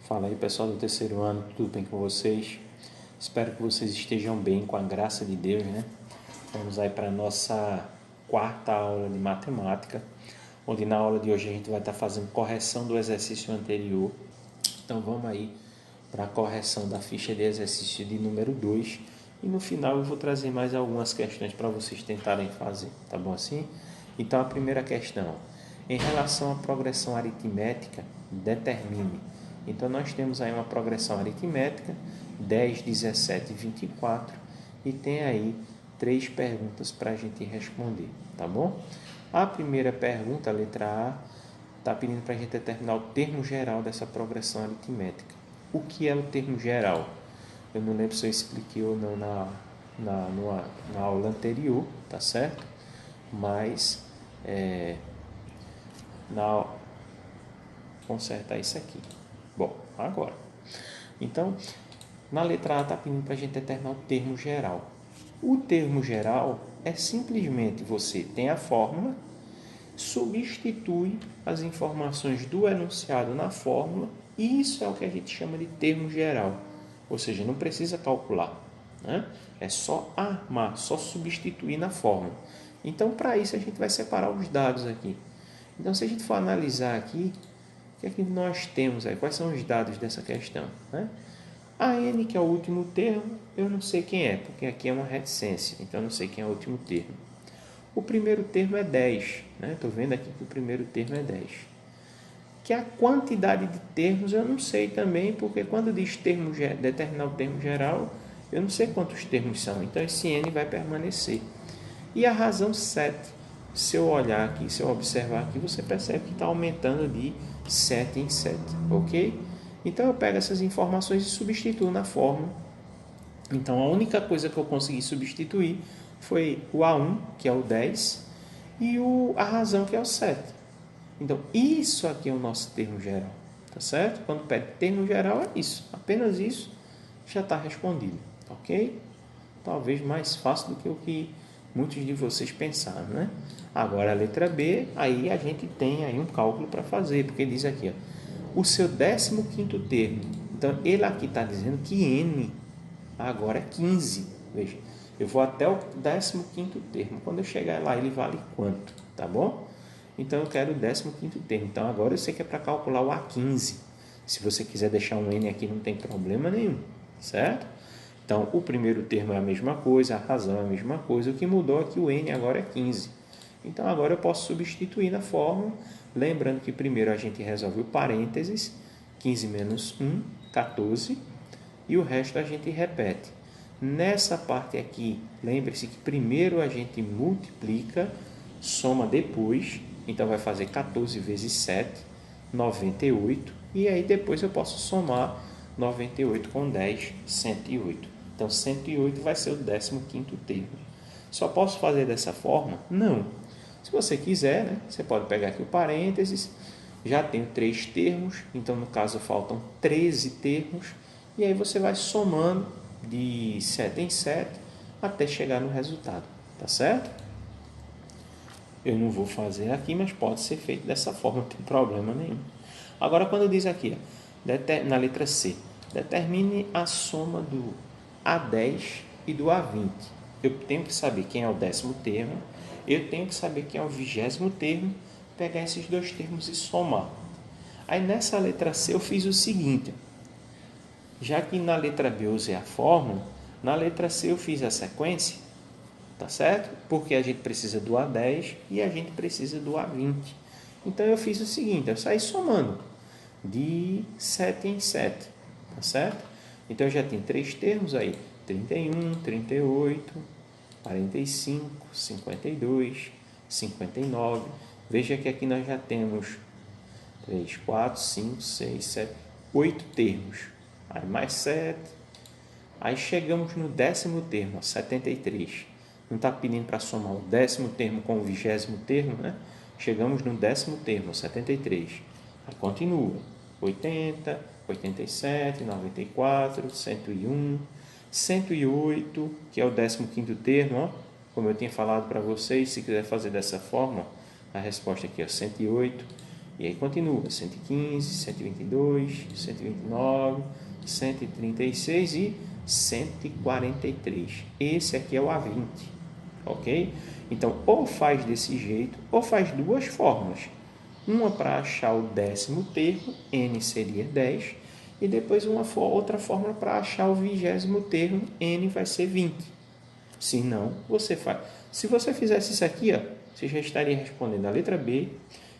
Fala aí, pessoal do terceiro ano, tudo bem com vocês? Espero que vocês estejam bem, com a graça de Deus, né? Vamos aí para a nossa quarta aula de matemática, onde na aula de hoje a gente vai estar fazendo correção do exercício anterior. Então vamos aí para a correção da ficha de exercício de número 2 e no final eu vou trazer mais algumas questões para vocês tentarem fazer, tá bom assim? Então a primeira questão, em relação à progressão aritmética, determine. Então nós temos aí uma progressão aritmética, 10, 17 e 24, e tem aí 3 perguntas para a gente responder, tá bom? A primeira pergunta, a letra A, está pedindo para a gente determinar o termo geral dessa progressão aritmética. O que é o termo geral? Eu não lembro se eu expliquei ou não na aula anterior, tá certo? Mas, consertar isso aqui. Bom, agora. Então, na letra A está pedindo para a gente determinar o termo geral. O termo geral é simplesmente você tem a fórmula, substitui as informações do enunciado na fórmula e isso é o que a gente chama de termo geral. Ou seja, não precisa calcular, né? É só armar, só substituir na fórmula. Então, para isso, a gente vai separar os dados aqui. Então, se a gente for analisar aqui, o que é que nós temos aí? Quais são os dados dessa questão, né? A n, que é o último termo, eu não sei quem é, porque aqui é uma reticência, então eu não sei quem é o último termo. O primeiro termo é 10, né? Estou vendo aqui que o primeiro termo é 10. Que a quantidade de termos eu não sei também, porque quando diz termo, determinar o termo geral, eu não sei quantos termos são, então esse n vai permanecer. E a razão 7, se eu olhar aqui, se eu observar aqui, você percebe que está aumentando de 7 em 7, ok? Então eu pego essas informações e substituo na fórmula. Então a única coisa que eu consegui substituir foi o A1, que é o 10, e a razão, que é o 7. Então isso aqui é o nosso termo geral, tá certo? Quando pede termo geral é isso, apenas isso já está respondido, ok? Talvez mais fácil do que o que muitos de vocês pensaram, né? Agora a letra B, aí a gente tem aí um cálculo para fazer, porque diz aqui, ó, o seu 15º termo. Então ele aqui está dizendo que n agora é 15. Veja, eu vou até o 15º termo. Quando eu chegar lá, ele vale quanto? Tá bom? Então eu quero o 15º termo. Então agora eu sei que é para calcular o A15. Se você quiser deixar um n aqui, não tem problema nenhum, certo? Então o primeiro termo é a mesma coisa, a razão é a mesma coisa. O que mudou é que o n agora é 15. Então agora eu posso substituir na fórmula. Lembrando que primeiro a gente resolve o parênteses. 15 menos 1, 14. E o resto a gente repete. Nessa parte aqui, lembre-se que primeiro a gente multiplica, soma depois, então vai fazer 14 vezes 7, 98, e aí depois eu posso somar 98 com 10, 108. Então 108 vai ser o 15º termo. Só posso fazer dessa forma? Não. Se você quiser, né, você pode pegar aqui o parênteses, já tenho 3 termos, então no caso faltam 13 termos, e aí você vai somando de 7 em 7 até chegar no resultado, tá certo? Eu não vou fazer aqui, mas pode ser feito dessa forma, não tem problema nenhum. Agora, quando diz aqui, ó, na letra C, determine a soma do A10 e do A20. Eu tenho que saber quem é o 10º termo, eu tenho que saber quem é o 20º termo, pegar esses dois termos e somar. Aí nessa letra C eu fiz o seguinte, já que na letra B eu usei a fórmula, na letra C eu fiz a sequência, tá certo? Porque a gente precisa do A10 e a gente precisa do A20. Então eu fiz o seguinte, eu saí somando de 7 em 7, tá certo? Então eu já tenho 3 termos aí, 31, 38, 45, 52, 59. Veja que aqui nós já temos 3, 4, 5, 6, 7, 8 termos. Aí mais 7. Aí chegamos no 10º termo, 73. Não está pedindo para somar o 10º termo com o 20º termo, né? Chegamos no 10º termo, 73. Aí continua. 80, 87, 94, 101, 108, que é o 15º termo, ó. Como eu tinha falado para vocês, se quiser fazer dessa forma, a resposta aqui é 108. E aí continua, 115, 122, 129, 136 e 143. Esse aqui é o A20, ok? Então, ou faz desse jeito, ou faz duas fórmulas. Uma para achar o 10º termo, n seria 10, e depois outra fórmula para achar o 20º termo, n vai ser 20. Se não, você faz. Se você fizesse isso aqui, ó, você já estaria respondendo a letra B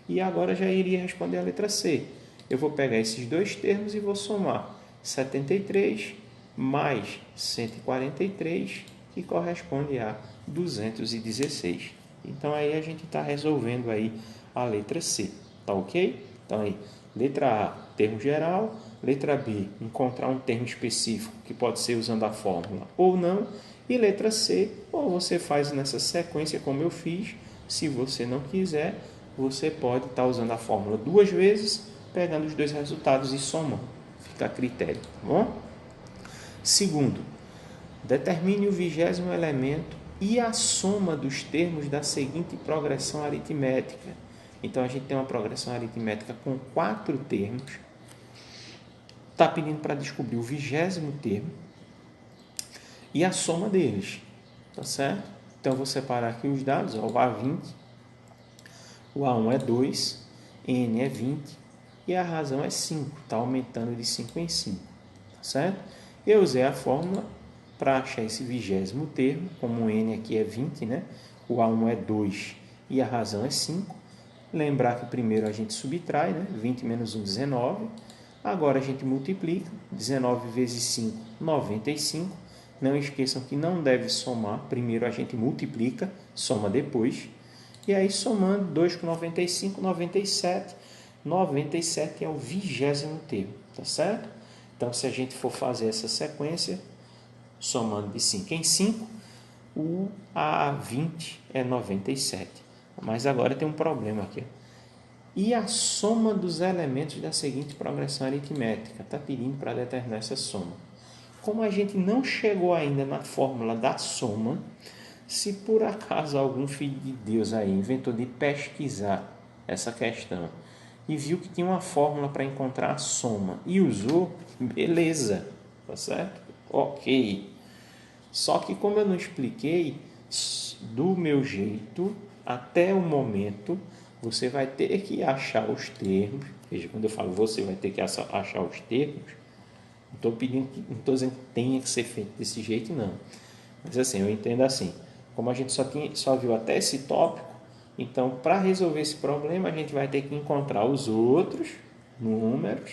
e agora já iria responder a letra C. Eu vou pegar esses dois termos e vou somar 73 mais 143, que corresponde a 216. Então, aí a gente está resolvendo aí a letra C, tá ok? Então, aí, letra A, termo geral. Letra B, encontrar um termo específico, que pode ser usando a fórmula ou não. E letra C, ou você faz nessa sequência como eu fiz. Se você não quiser, você pode estar usando a fórmula duas vezes, pegando os dois resultados e somando. Fica a critério, tá bom? Segundo, determine o 20º elemento e a soma dos termos da seguinte progressão aritmética. Então, a gente tem uma progressão aritmética com 4 termos. Está pedindo para descobrir o 20º termo e a soma deles, tá certo? Então, eu vou separar aqui os dados, ó, o A20, o A1 é 2, N é 20 e a razão é 5, está aumentando de 5 em 5, tá certo? Eu usei a fórmula para achar esse 20º termo, como o N aqui é 20, né? O A1 é 2 e a razão é 5. Lembrar que primeiro a gente subtrai, né? 20 menos 1, 19. Agora a gente multiplica, 19 vezes 5, 95. Não esqueçam que não deve somar, primeiro a gente multiplica, soma depois. E aí somando 2 com 95, 97. 97 é o 20º termo, tá certo? Então, se a gente for fazer essa sequência, somando de 5 em 5, o A20 é 97. Mas agora tem um problema aqui. E a soma dos elementos da seguinte progressão aritmética? Está pedindo para determinar essa soma. Como a gente não chegou ainda na fórmula da soma, se por acaso algum filho de Deus aí inventou de pesquisar essa questão e viu que tinha uma fórmula para encontrar a soma e usou, beleza, tá certo? Ok. Só que como eu não expliquei do meu jeito, até o momento, você vai ter que achar os termos. Veja, quando eu falo você vai ter que achar os termos, não estou pedindo, não estou dizendo que tenha que ser feito desse jeito, não. Mas assim, eu entendo assim. Como a gente só viu até esse tópico, então para resolver esse problema a gente vai ter que encontrar os outros números,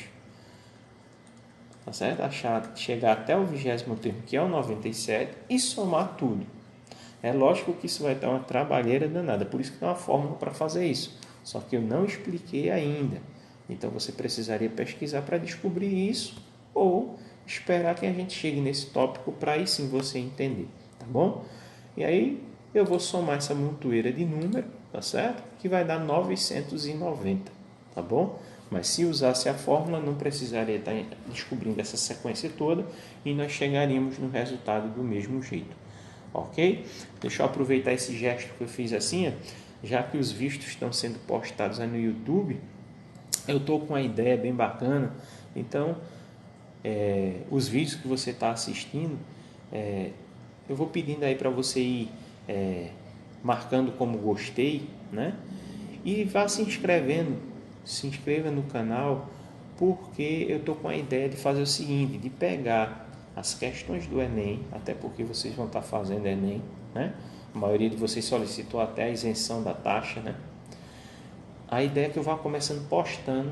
tá certo? Chegar até o 20º termo, que é o 97, e somar tudo. É lógico que isso vai dar uma trabalheira danada, por isso que tem uma fórmula para fazer isso. Só que eu não expliquei ainda. Então você precisaria pesquisar para descobrir isso ou esperar que a gente chegue nesse tópico para aí sim você entender, tá bom? E aí eu vou somar essa montoeira de número, tá certo? Que vai dar 990, tá bom? Mas se usasse a fórmula, não precisaria estar descobrindo essa sequência toda e nós chegaríamos no resultado do mesmo jeito. Ok? Deixa eu aproveitar esse gesto que eu fiz assim, ó, já que os vídeos estão sendo postados aí no YouTube, eu estou com uma ideia bem bacana. Então, os vídeos que você está assistindo, eu vou pedindo aí para você ir marcando como gostei, né? E vá se inscrevendo, se inscreva no canal, porque eu estou com a ideia de fazer o seguinte, de pegar as questões do Enem, até porque vocês vão estar fazendo Enem, né? A maioria de vocês solicitou até a isenção da taxa, né? A ideia é que eu vá começando postando.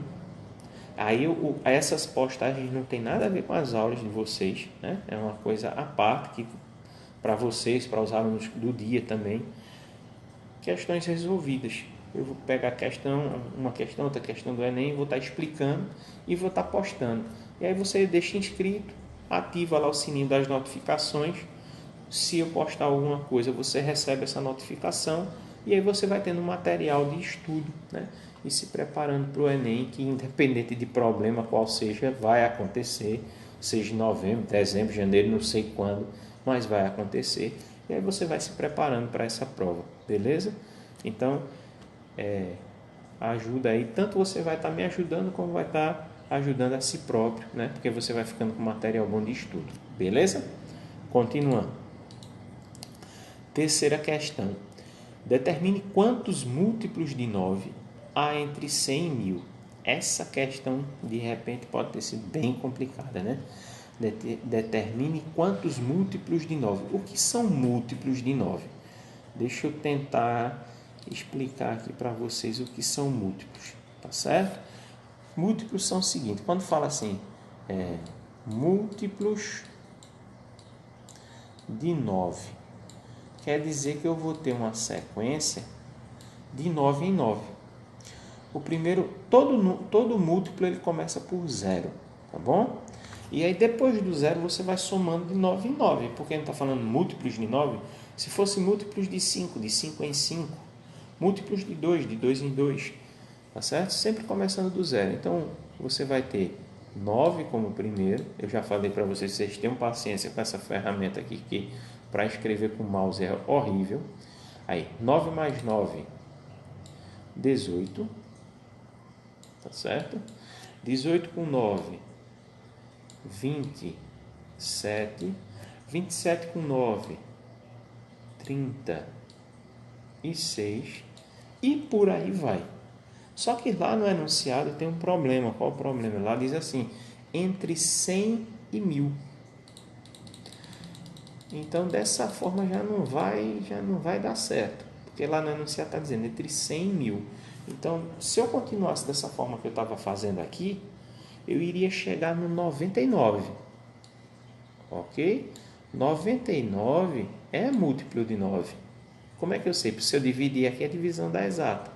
Aí essas postagens não tem nada a ver com as aulas de vocês, né? É uma coisa à parte, para vocês, para os alunos do dia também. Questões resolvidas. Eu vou pegar uma questão, outra questão do Enem, vou estar explicando e vou estar postando. E aí você deixa inscrito, ativa lá o sininho das notificações. Se eu postar alguma coisa, você recebe essa notificação e aí você vai tendo um material de estudo, né? E se preparando para o Enem, que independente de problema qual seja, vai acontecer, seja em novembro, dezembro, janeiro, não sei quando, mas vai acontecer. E aí você vai se preparando para essa prova, beleza? Então, ajuda aí, tanto você vai estar me ajudando, como vai estar ajudando a si próprio, né? Porque você vai ficando com material bom de estudo, beleza? Continuando. Terceira questão. Determine quantos múltiplos de 9 há entre 100 e 1000. Essa questão, de repente, pode ter sido bem complicada, né? Determine quantos múltiplos de 9. O que são múltiplos de 9? Deixa eu tentar explicar aqui para vocês o que são múltiplos, tá certo? Múltiplos são o seguinte, quando fala assim, múltiplos de 9, quer dizer que eu vou ter uma sequência de 9 em 9. O primeiro, todo múltiplo ele começa por 0, tá bom? E aí depois do 0 você vai somando de 9 em 9, porque a gente está falando múltiplos de 9, se fosse múltiplos de 5 em 5, múltiplos de 2 em 2, tá certo? Sempre começando do 0. Então você vai ter 9 como primeiro. Eu já falei para vocês tenham paciência com essa ferramenta aqui, que para escrever com mouse é horrível. Aí, 9 mais 9, 18, tá certo? 18 com 9, 27. 27 com 9, 36. E por aí vai. Só que lá no enunciado tem um problema. Qual o problema? Lá diz assim, entre 100 e 1000. Então, dessa forma já não vai dar certo. Porque lá no enunciado está dizendo entre 100 e 1000. Então, se eu continuasse dessa forma que eu estava fazendo aqui, eu iria chegar no 99. Ok? 99 é múltiplo de 9. Como é que eu sei? Se eu dividir aqui, é a divisão da exata.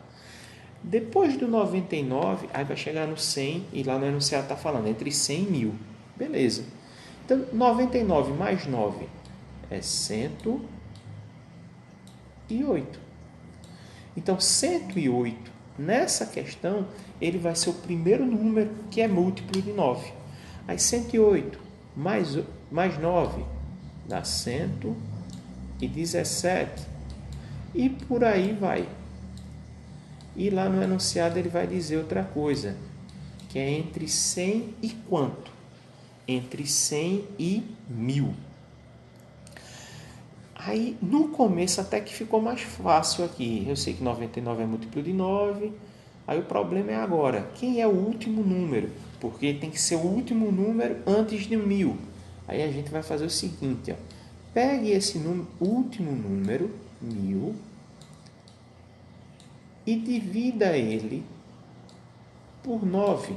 Depois do 99, aí vai chegar no 100, e lá no enunciado está falando entre 100 e 1000. Beleza. Então, 99 mais 9 é 108. Então, 108, nessa questão, ele vai ser o primeiro número que é múltiplo de 9. Aí, 108 mais 9 dá 117. E por aí vai. E lá no enunciado ele vai dizer outra coisa, que é entre 100 e quanto? Entre 100 e 1000. Aí, no começo, até que ficou mais fácil aqui. Eu sei que 99 é múltiplo de 9. Aí o problema é agora, quem é o último número? Porque tem que ser o último número antes de 1000. Aí a gente vai fazer o seguinte, ó. Pegue esse último número, 1000, e divida ele por 9.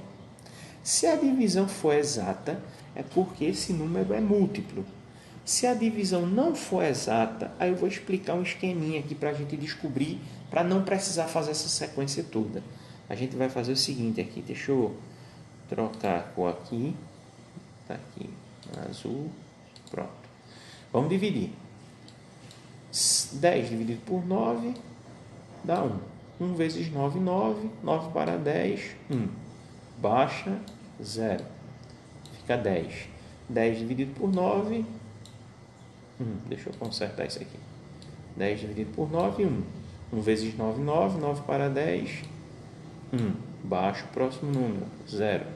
Se a divisão for exata, é porque esse número é múltiplo. Se a divisão não for exata, aí eu vou explicar um esqueminha aqui para a gente descobrir, para não precisar fazer essa sequência toda. A gente vai fazer o seguinte aqui, deixa eu trocar a cor aqui, tá aqui, azul, pronto. Vamos dividir. 10 dividido por 9 dá 1. 1 vezes 9, 9. 9 para 10, 1. Baixa, 0. Fica 10. 10 dividido por 9, 1. Deixa eu consertar isso aqui. 10 dividido por 9, 1. 1 vezes 9, 9. 9 para 10, 1. Baixa o próximo número, 0.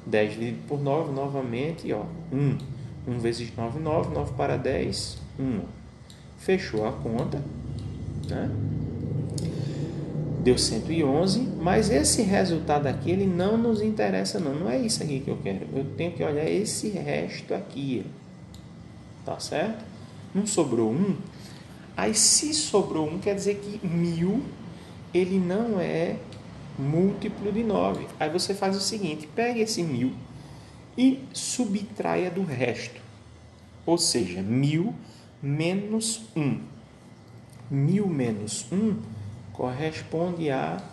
10 dividido por 9, novamente, 1. 1 vezes 9, 9. 9 para 10, 1. Fechou a conta, né? Deu 111, mas esse resultado aqui, ele não nos interessa não. Não é isso aqui que eu quero. Eu tenho que olhar esse resto aqui. Tá certo? Não sobrou 1. Aí, se sobrou 1, quer dizer que 1000, ele não é múltiplo de 9. Aí você faz o seguinte, pega esse 1000 e subtraia do resto. Ou seja, 1000 menos 1. 1000 menos 1 corresponde a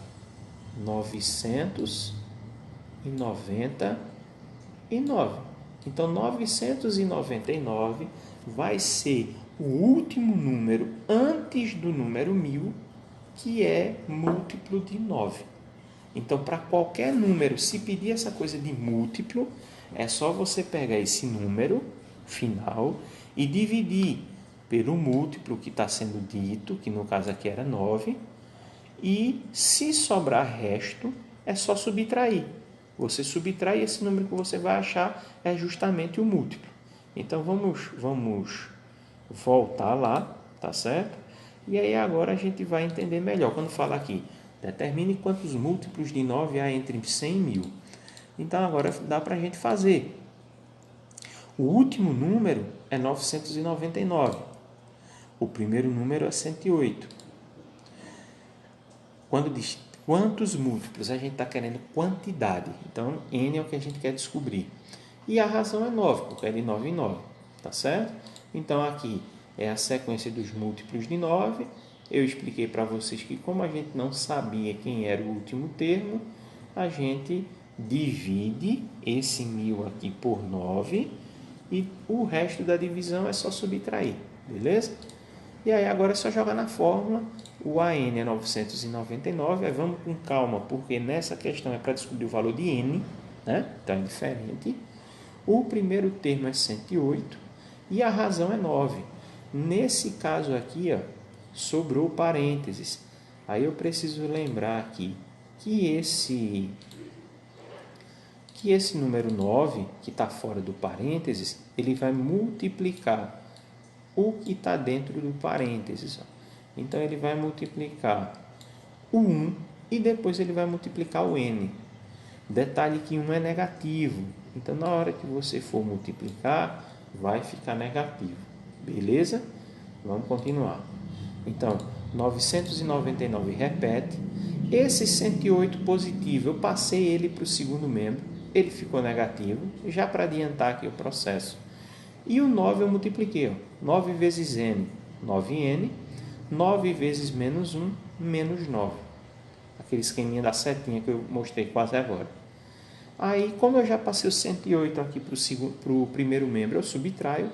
999. Então, 999 vai ser o último número antes do número 1000, que é múltiplo de 9. Então, para qualquer número, se pedir essa coisa de múltiplo, é só você pegar esse número final e dividir pelo múltiplo que está sendo dito, que no caso aqui era 9, e se sobrar resto, é só subtrair. Você subtrai, esse número que você vai achar é justamente o múltiplo. Então, vamos voltar lá, tá certo? E aí agora a gente vai entender melhor. Quando fala aqui, determine quantos múltiplos de 9 há entre 100 e 1000. Então, agora dá para a gente fazer. O último número é 999. O primeiro número é 108. Quando diz quantos múltiplos, a gente está querendo quantidade. Então, N é o que a gente quer descobrir. E a razão é 9, porque é de 9 em 9. Tá certo? Então, aqui é a sequência dos múltiplos de 9. Eu expliquei para vocês que, como a gente não sabia quem era o último termo, a gente divide esse 1000 aqui por 9 e o resto da divisão é só subtrair, beleza? E aí agora é só jogar na fórmula, o AN é 999, aí vamos com calma, porque nessa questão é para descobrir o valor de N, né? Então é diferente. O primeiro termo é 108 e a razão é 9. Nesse caso aqui, ó, sobrou parênteses. Aí eu preciso lembrar aqui que esse número 9, que está fora do parênteses, ele vai multiplicar o que está dentro do parênteses. Então, ele vai multiplicar o 1 e depois ele vai multiplicar o n. Detalhe que 1 é negativo. Então, na hora que você for multiplicar, vai ficar negativo. Beleza? Vamos continuar. Então, 999 repete. Esse 108 positivo, eu passei ele para o segundo membro. Ele ficou negativo, já para adiantar aqui o processo. E o 9 eu multipliquei. Ó. 9 vezes n, 9n. 9 vezes menos 1, menos 9. Aquele esqueminha da setinha que eu mostrei quase agora. Aí, como eu já passei o 108 aqui para o primeiro membro, eu subtraio.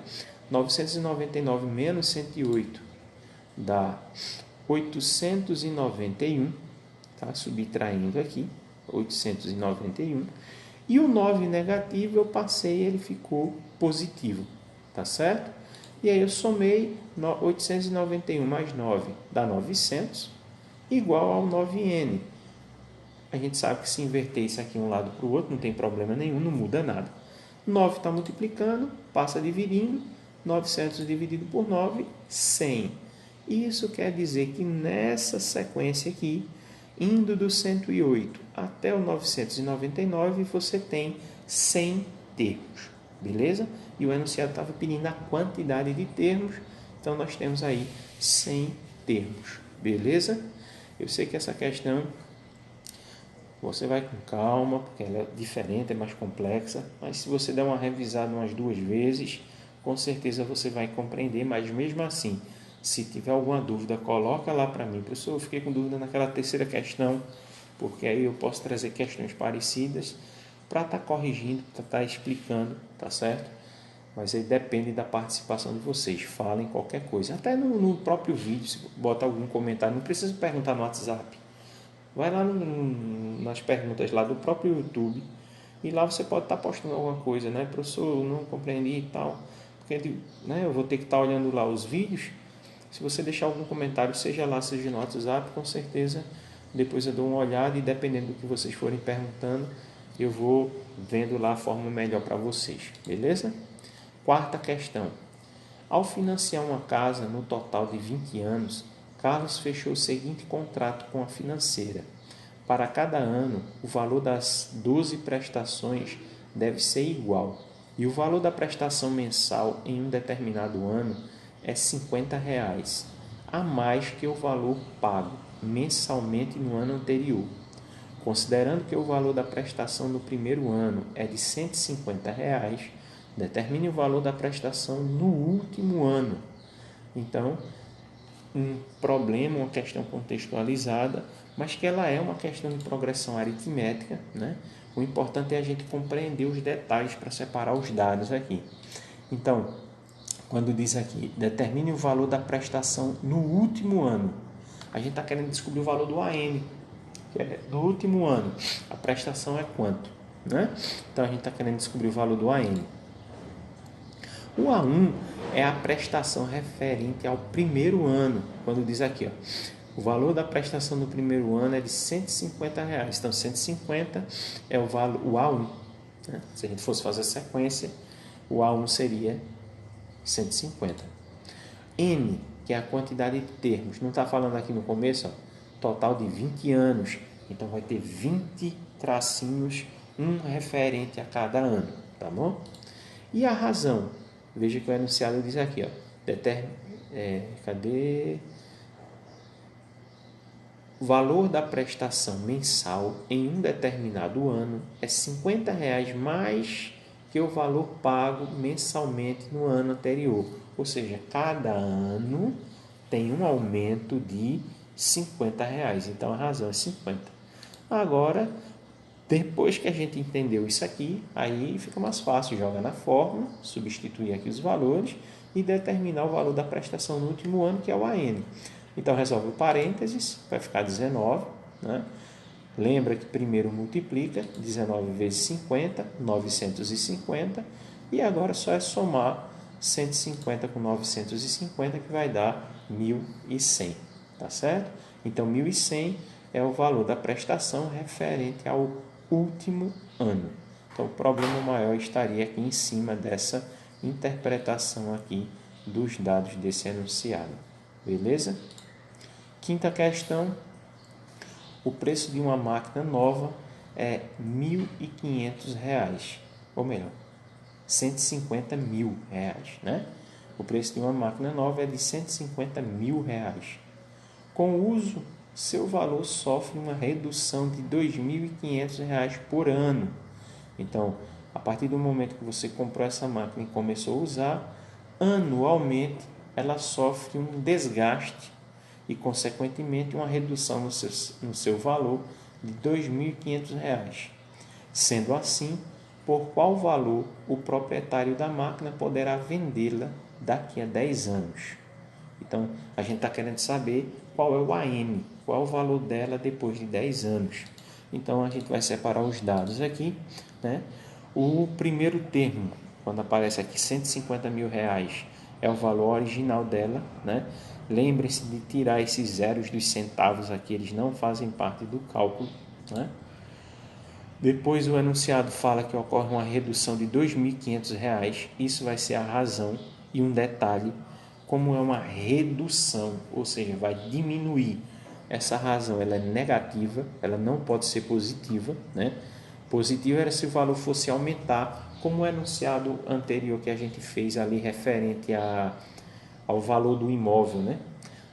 999 menos 108 dá 891. Tá? Subtraindo aqui, 891. E o 9 negativo eu passei, ele ficou positivo, tá certo? E aí eu somei 891 mais 9 dá 900, igual ao 9n. A gente sabe que se inverter isso aqui um lado para o outro, não tem problema nenhum, não muda nada. 9 está multiplicando, passa dividindo, 900 dividido por 9, 100. Isso quer dizer que nessa sequência aqui, indo do 108 até o 999, você tem 100 termos, beleza? E o enunciado estava pedindo a quantidade de termos, então nós temos aí 100 termos, beleza? Eu sei que essa questão você vai com calma, porque ela é diferente, é mais complexa, mas se você der uma revisada umas 2 vezes, com certeza você vai compreender, mas mesmo assim, se tiver alguma dúvida, coloca lá para mim. Professor, eu fiquei com dúvida naquela terceira questão, porque aí eu posso trazer questões parecidas para estar corrigindo, para estar explicando, tá certo? Mas aí depende da participação de vocês. Falem qualquer coisa. Até no próprio vídeo, se bota algum comentário, não precisa perguntar no WhatsApp. Vai lá nas perguntas lá do próprio YouTube e lá você pode estar postando alguma coisa, né? Professor, eu não compreendi e tal. Porque né, eu vou ter que estar olhando lá os vídeos. Se você deixar algum comentário, seja lá, seja no WhatsApp, com certeza depois eu dou uma olhada e dependendo do que vocês forem perguntando, eu vou vendo lá a forma melhor para vocês, beleza? Quarta questão. Ao financiar uma casa no total de 20 anos, Carlos fechou o seguinte contrato com a financeira. Para cada ano, o valor das 12 prestações deve ser igual, e o valor da prestação mensal em um determinado ano é R$ 50, a mais que o valor pago mensalmente no ano anterior. Considerando que o valor da prestação no primeiro ano é de R$ 150, determine o valor da prestação no último ano. Então, um problema, uma questão contextualizada, mas que ela é uma questão de progressão aritmética, né? O importante é a gente compreender os detalhes para separar os dados aqui. Então, quando diz aqui, determine o valor da prestação no último ano, a gente está querendo descobrir o valor do AM, que é do último ano. A prestação é quanto, né? Então, a gente está querendo descobrir o valor do AM. O A1 é a prestação referente ao primeiro ano, quando diz aqui, ó, O valor da prestação do primeiro ano é de R$ 150. Então, 150 é o A1. Né? Se a gente fosse fazer a sequência, o A1 seria 150. N, que é a quantidade de termos. Não está falando aqui no começo, ó, total de 20 anos. Então, vai ter 20 tracinhos, um referente a cada ano. Tá bom? E a razão? Veja que o enunciado diz aqui, ó, o valor da prestação mensal em um determinado ano é R$ 50 mais que o valor pago mensalmente no ano anterior. Ou seja, cada ano tem um aumento de R$ 50. Então, a razão é 50. Agora, depois que a gente entendeu isso aqui, aí fica mais fácil jogar na fórmula, substituir aqui os valores e determinar o valor da prestação no último ano, que é o AN. Então, resolve o parênteses, vai ficar 19. Né? Lembra que primeiro multiplica, 19 vezes 50, 950. E agora só é somar 150 com 950, que vai dar 1.100. Tá certo? Então, 1.100 é o valor da prestação referente ao último ano. Então, o problema maior estaria aqui em cima dessa interpretação aqui dos dados desse enunciado. Beleza? Quinta questão, o preço de uma máquina nova é R$ 1.500, ou melhor, R$ 150 mil, né? O preço de uma máquina nova é de R$ 150 mil. Com o uso, seu valor sofre uma redução de R$ 2.500 por ano. Então, a partir do momento que você comprou essa máquina e começou a usar, anualmente ela sofre um desgaste e, consequentemente, uma redução no seu valor de R$ 2.500. Sendo assim, por qual valor o proprietário da máquina poderá vendê-la daqui a 10 anos? Então, a gente está querendo saber qual é o AN, qual é o valor dela depois de 10 anos. Então, a gente vai separar os dados aqui. Né? O primeiro termo, quando aparece aqui R$ 150 mil, é o valor original dela. Né? Lembre-se de tirar esses zeros dos centavos aqui, eles não fazem parte do cálculo. Né? Depois o enunciado fala que ocorre uma redução de R$ 2.500, isso vai ser a razão. E um detalhe, como é uma redução, ou seja, vai diminuir, essa razão ela é negativa, ela não pode ser positiva. Né? Positivo era se o valor fosse aumentar, como o enunciado anterior que a gente fez ali referente ao valor do imóvel. Né?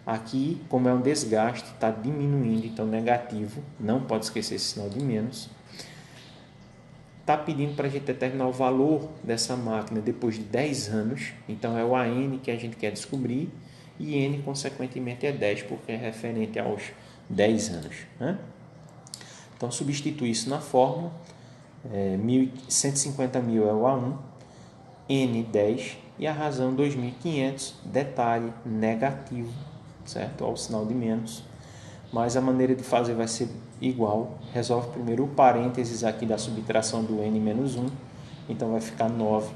Aqui, como é um desgaste, está diminuindo, então negativo, não pode esquecer esse sinal de menos. Está pedindo para a gente determinar o valor dessa máquina depois de 10 anos, então é o AN que a gente quer descobrir, e N, consequentemente, é 10, porque é referente aos 10 anos. Né? Então, substitui isso na fórmula, 150 mil é o A1, N 10 e a razão 2.500, detalhe negativo, certo? Ao sinal de menos, mas a maneira de fazer vai ser igual. Resolve primeiro o parênteses aqui da subtração do N menos 1, então vai ficar 9.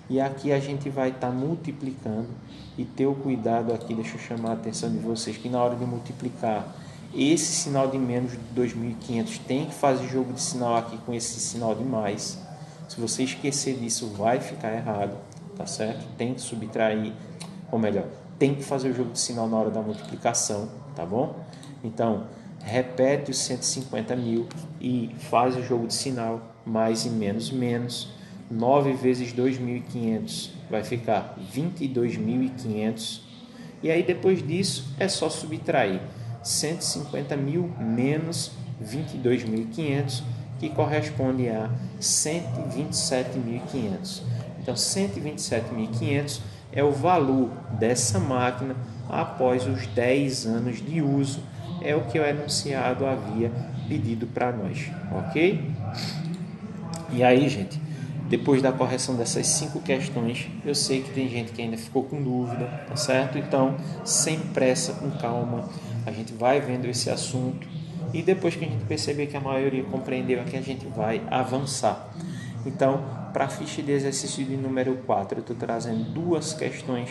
E aqui a gente vai estar multiplicando e ter o cuidado aqui, deixa eu chamar a atenção de vocês, que na hora de multiplicar esse sinal de menos de 2.500 tem que fazer jogo de sinal aqui com esse sinal de mais. Se você esquecer disso, vai ficar errado, tá certo? Tem que subtrair, ou melhor, tem que fazer o jogo de sinal na hora da multiplicação, tá bom? Então, repete os 150 mil e faz o jogo de sinal, mais e menos, menos. 9 vezes 2.500 vai ficar 22.500. E aí, depois disso, é só subtrair 150 mil menos 22.500, que corresponde a 127.500. Então, 127.500 é o valor dessa máquina após os 10 anos de uso. É o que o enunciado havia pedido para nós, ok? E aí, gente, depois da correção dessas 5 questões, eu sei que tem gente que ainda ficou com dúvida, tá certo? Então, sem pressa, com calma, a gente vai vendo esse assunto e depois que a gente perceber que a maioria compreendeu, aqui a gente vai avançar. Então, para a ficha de exercício de número 4, eu estou trazendo 2 questões